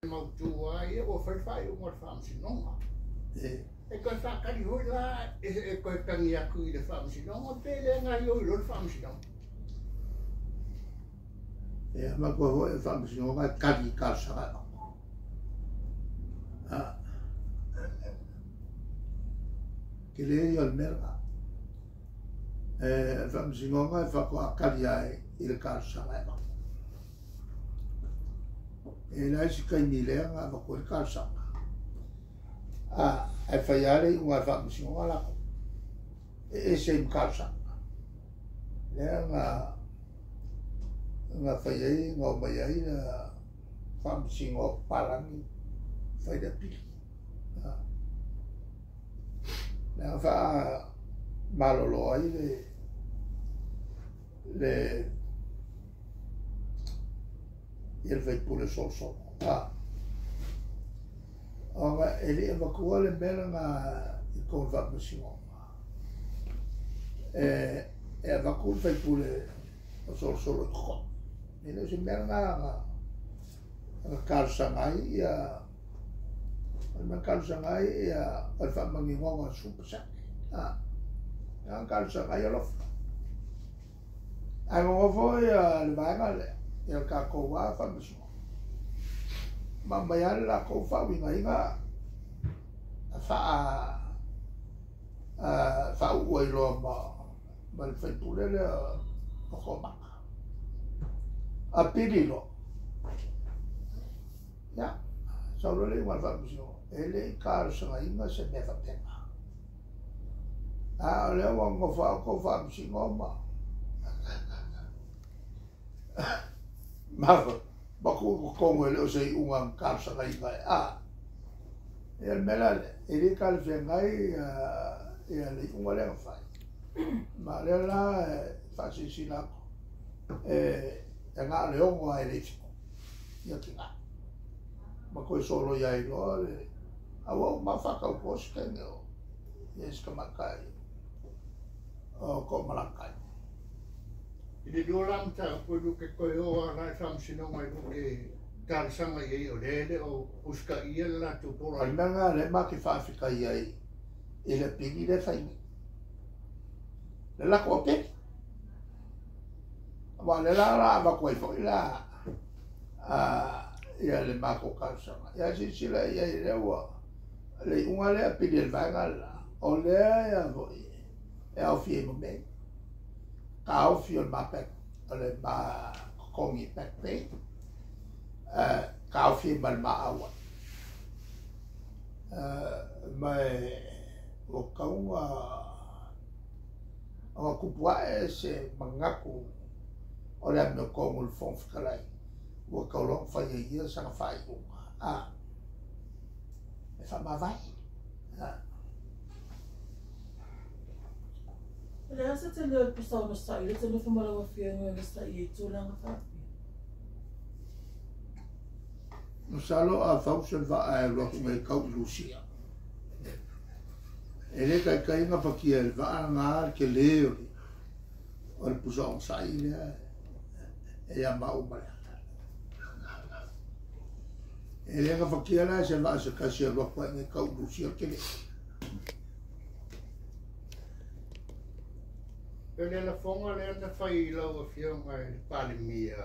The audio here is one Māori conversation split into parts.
Mautua ia o whaiwhai o ngor whaamsinonga. E koe whakari hoi la, e koe kangi aku i le whaamsinonga, pēle ngai o i lor whaamsinonga. E ma koe hoi e whaamsinonga e kari kāsara. Ke le i al merga. E whaamsinonga e whako a kari ai i le kāsara. E lai si kai ni lea ngā wako i kāsara. E whaiare i unga whaamsinonga lako. E se im kāsara. Lea ngā whaiai, ngā maiai na whaamsinonga parangi whaida pili. Lea wha malolo ai le il vai pure so. Ora ele evacua le bella na con whaamsinonga. E evacua vai pure so ko. Ele se bella na kalsangai ia na kalsangai ia al whaamangingonga supasa. Ang kalsangai alof. Ai mo foi le vaga el kako wa whaamsinonga. Mambayari la ko whawinga wha uai loa ma le whaipule le o komaka. A piri lo. Ya, sauro le wal whaamsinonga. Ele i kārsanga inga se me whapenga. A lea wanga whako whaamsinonga ma. Baku kongo ele o sei unga kārsanga inga e al mela e le kalwhengai e le unga lea whai. Ma lea la whasisinako e ngā leonga e le whiko. Ia ki ngā. Ma koe solo iai loa le awa ma whakau posi kenge o Yeska Makai o ko Malakai. Ile dolam ta ko ke koe o rai whaamsinonga i luke kārsanga i o lele o uska ia la tupora. Al manga le ma ki whaafika iai e le pini le whaini. Le lako o peri. Wa le la wa koe fo ila ia le mako kārsanga. Ia si sila ia i rewa le unga lea pini le vanga la o lea ia voi e au fie mo mei. Ka au fio le mapek le ma kongi pek pe. Ka au fie ma le ma awa. Mai o kaunga o kupua e se mangaku o le ame o kongu le fonfikalai. O kaulong whai ia sanga whai unga. E wha mawai. Le asa te leo pisau na sai, le te nufu malawa whia ngoi na sai e tūlanga whaapi. Masalo a thausen va a rohu me kau Lucia. E le kai kai nga pakia el va a ngā ke leo li. O le pusau sai lea e a mau mare. E le nga pakia la se va a se kasi a rohu me kau Lucia ke leo. Ele la fonga le na whai lau a whionga i palimia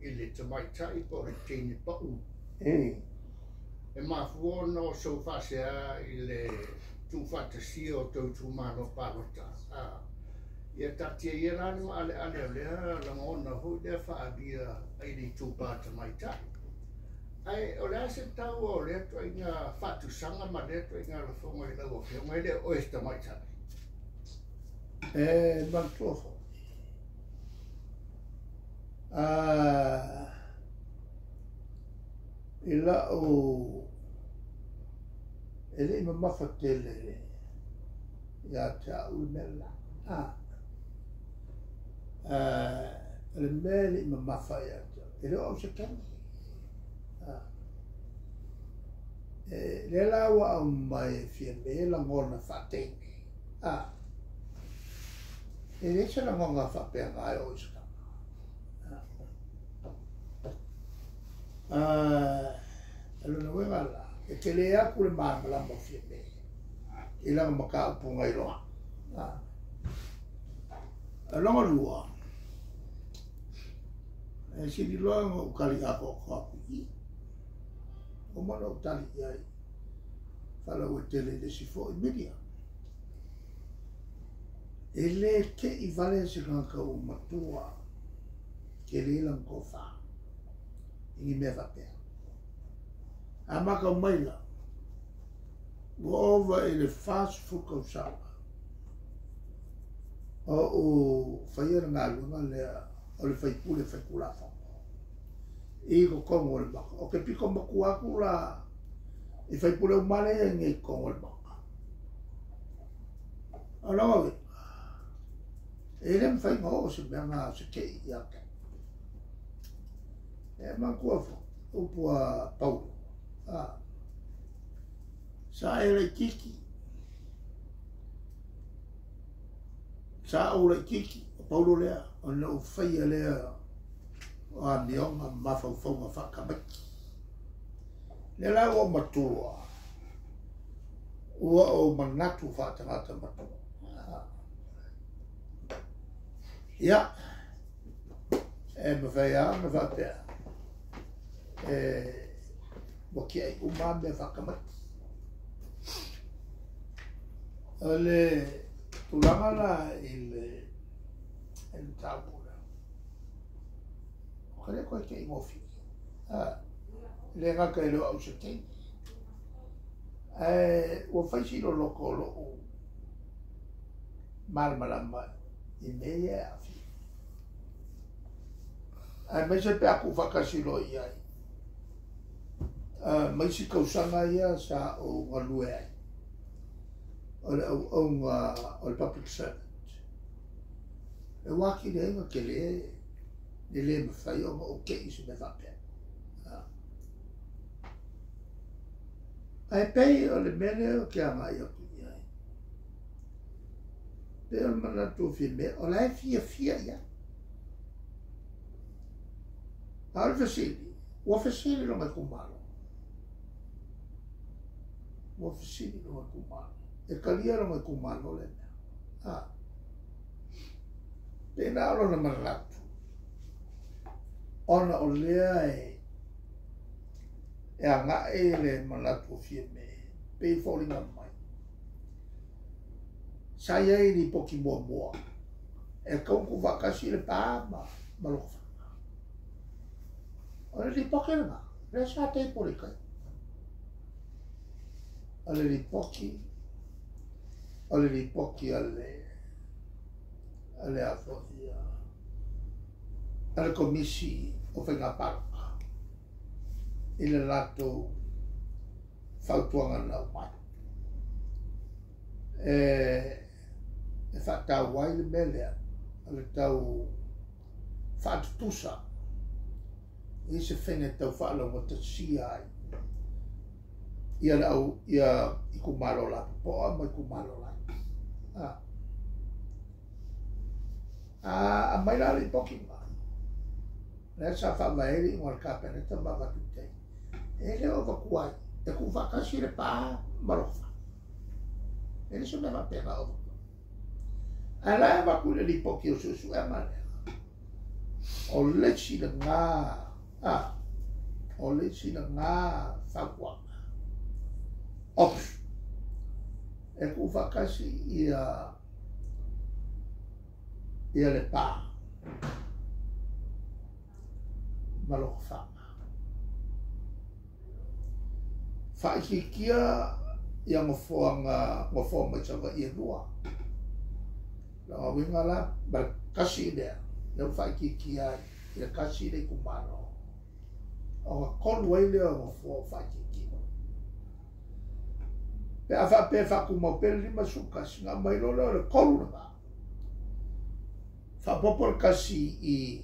i le tamaitai po he tini pau. E mafua no so whasea i le tūwhatasi o tautu mano pāwata. Ia tatia ia rani ma ale lea langona hui lea whaabia i le tūpā tamaitai. Ai o lea se tau o lea to inga whatusanga ma lea to inga la fonga i lau a whionga i le oes tamaitai. Mantuofo. Ila o ele ima mafatele ya ta ulmela. Le mele ima mafaya. Ele o se kan. Le la wa o mai fie me la ngona fateng. E se la ngonga whapea ngai o iska. Alo na wenga la. E ke le aku le maa malama fie me. Ilang maka upu ngai roa. Alonga lua. E siri loa nga ukari ako aku i. O mana utali iai. Fala ue tele de si fo i media. E le ke i vale se kanka o matua. Ke le ilang ko wha. Ingi me whapea. A maka maila. Ova e le fast food kau sawa. O whaiara ngā lunga lea. O le whaipule whaikulafa. I ko kongo le maka. O ke piko maku aku la. I whaipule umale e ngai kongo le maka. Alonga we. E le mwhai ngā se mea ngā se kei i ake. E makua fo. Upua Paulo. Sa e le kiki. Sa o le kiki. Paulo lea. O na ufaya lea. O a mionga mawhauwhaunga whakamaki. Le la o matua. Ua o manatu whatangata matua. Ia. E mawhaya, mawhapea. Waki ai umame whakamaki. Le tulanga la il tabula. Kale koe ke imofi. Le ngaka ilo au se kei. Ua whaisi lo loko lo u malmalama i mea afi. Me se pe aku whakasi lo i ai. Maisi kausanga ia sa o ngalue ai. O le public servant. E waki le inga ke le mawhai o o kei se me whapea. Ai pei o le mene o ke anga i aku i ai. Pe o manatu fi me, o lai fia ia. Al fasili, ua fasili lo mai kumalo. Ua fasili lo mai kumalo. E kalia lo mai kumalo le mea. Pena alo na manatu. Ona o lea e anga e le manatu fie me. Pei falling on mai. Saya ini poki mua. E kaunku vakasi le pāma. Malofa. Ole li poki le ma. Le sa te pori kai. Ole li poki. Ole li poki ale afoia. Ale komisi o whainga paraka. Ile lato whautuanga nau mai. E whakatau wai le melea. Ale tau whatutusa. I se whene tau whaala mo te sia ai. Ia lau, ia i kumaro la. Poa mai kumaro la. A mai la li poki mai. Lea sa whamaeri i ngor kapeneta ma watutei. E leo wakuai. E ku whakasi le pā marofa. E le so me wapena o waku. A lea waku le li poki o susu e manea. O leci le ngā. O leci le ngā whakuanga. Ops. E ku whakasi ia le pā. Maloko whanga. Whaikikia ia ngofoa mai tawa ia rua. Lawa winga la, ba kasi dea. Leo whaikikia ia kasi dea kumaro. O konu wai leo ngofoa whaikikia. Pe awha pe whakumau pe lima sukasi ngā mai lolo le konu nga. Whapopol kasi i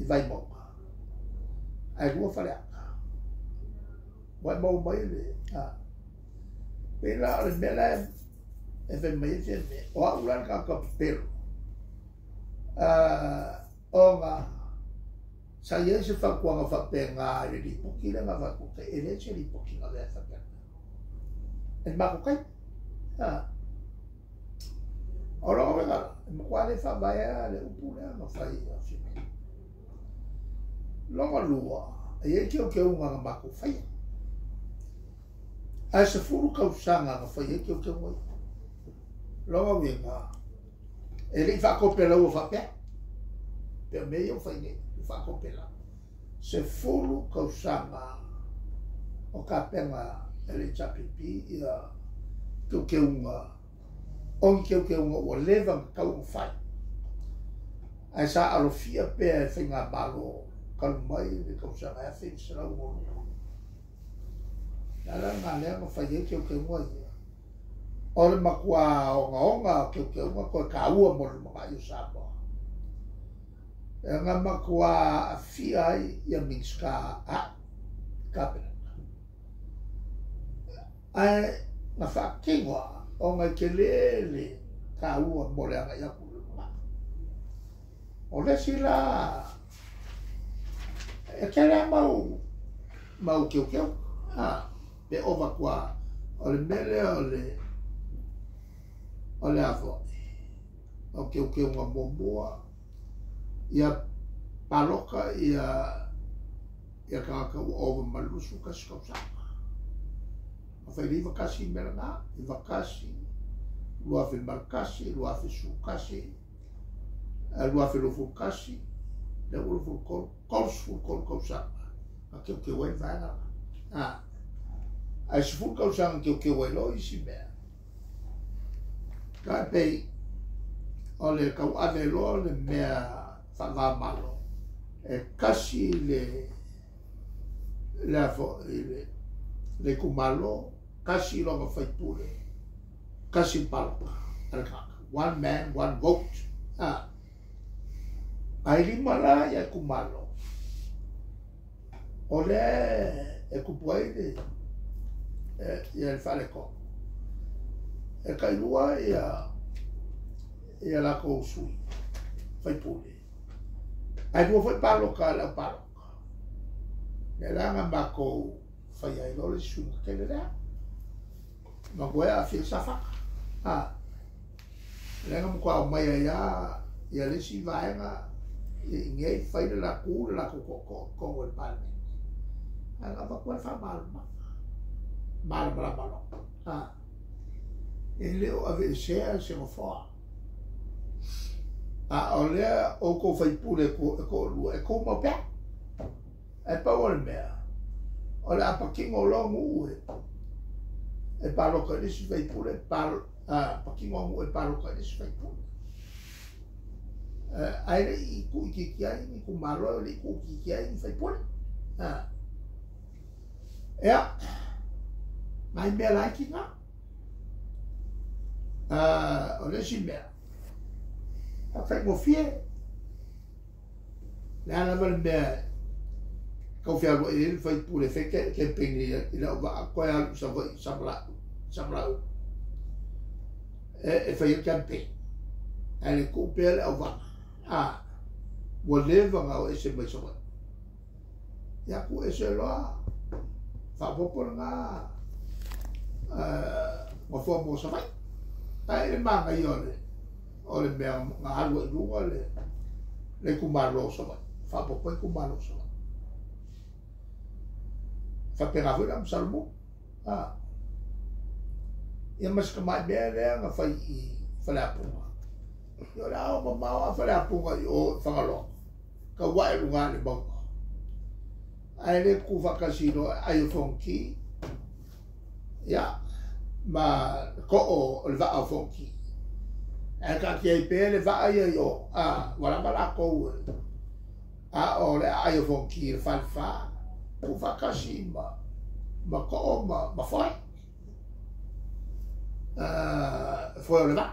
Vaimoka. Ai rua whareaka. Wai mau mai le. Pena ale mela e whai mai e me. O a ulan ka ka pepero. O ngā Saya se whakuanga whapenga e li puki le ngā whakuke e le se li puki ngā lea whapenga. E mako kai. Ora o venga, mkwa le whabaia le upu lea ngā whai a whime. Longa lua, e keo keo ngā mako whai. Ai se furu kausanga ngā whai e keo keo ngoi. Longa venga, e li whakopela ua whapea. Pea mei o whai nei. Whakopela. Se furu kausanga o ka penga ele chapipi ia keukeunga ongi keukeunga ua lewa kaunga whai. Ai sa alofia pea e whinga malo kalumai le kausanga e whi sarau ngonu. Nara ngā lea ngā whai e keukeunga ia. Ore makua onga keukeunga koe ka ua molu mga iu sāpua. Nga makua a fiai ia minska a kapena. Ai nga whakingwa o ngai kelele ka ua mole anga ia kulunga. O le sila e kere mau keu keu. Pe ova kua o le mele o le afo. O keu keu nga momoa. Ia paloka ia kaka over malusu kasi kausanga. Mawhai li wakasi mera ngā, i wakasi, luafe markasi, luafe sukasi, luafe lofu kasi, le ulofu kol kausanga. A keu keu e vanga. Ai se fu kausanga keu e lo isi mea. Ka pei, o le kau ane lo le mea whanga malo. E kasi le kumalo, kasi longa whaipure, kasi palpa, one man, one vote. Ai lima la ia kumalo. O le e kupuai ia le whaleko. E kailua ia lako usui, whaipure. Ai tua foi paloka la paloka. Ne langa mako fai ai lole sunga kele rea. Ma koe a fia safaka. Lenga mkwa o mai ia lesi vaenga ngei fai le la kūre la koko le palme. Anga wakua fa malma. Malma malo. E leo ave sea se mo foa. O lea o ko whaipule ko lua, e ko mau pia. E pau le mea. O le apakingo longu ue. E paloka nisi whaipule, pakingo longu e paloka nisi whaipule. Aire i ku ikikiai, i ku maro, i ku ikikiai, i whaipule. Ea, mai mea laiki ngā. O le si mea. A fai mo fie. Le ana vale mea kau fia go ele fai pule fe ke peni i la va ko ya sa vai samla. E fai ke pe. Ale ku pe le va. Wo leva nga ese mai so. Ya ku ese lo. Fa popo nga. Mo fo mo sa vai. Ai le manga iole. O le mea ngā alua i runga le kumaro sawa. Whapopo i kumaro sawa. Whapera hui am salmo. Ia maska mai mea lea ngā whai i whaleapunga. Io le au mamau a whaleapunga i o whangalonga. Ka wae runga le maunga. Ai le ku whakasino ai o whonki. Ia. Ma ko o le wha o whonki. E ka ki ai pēle wha ai ai o, wala mala kou e. O le ai o whonki le whalwha, ku whakasi ma ko o ma whai. Whai o le wha.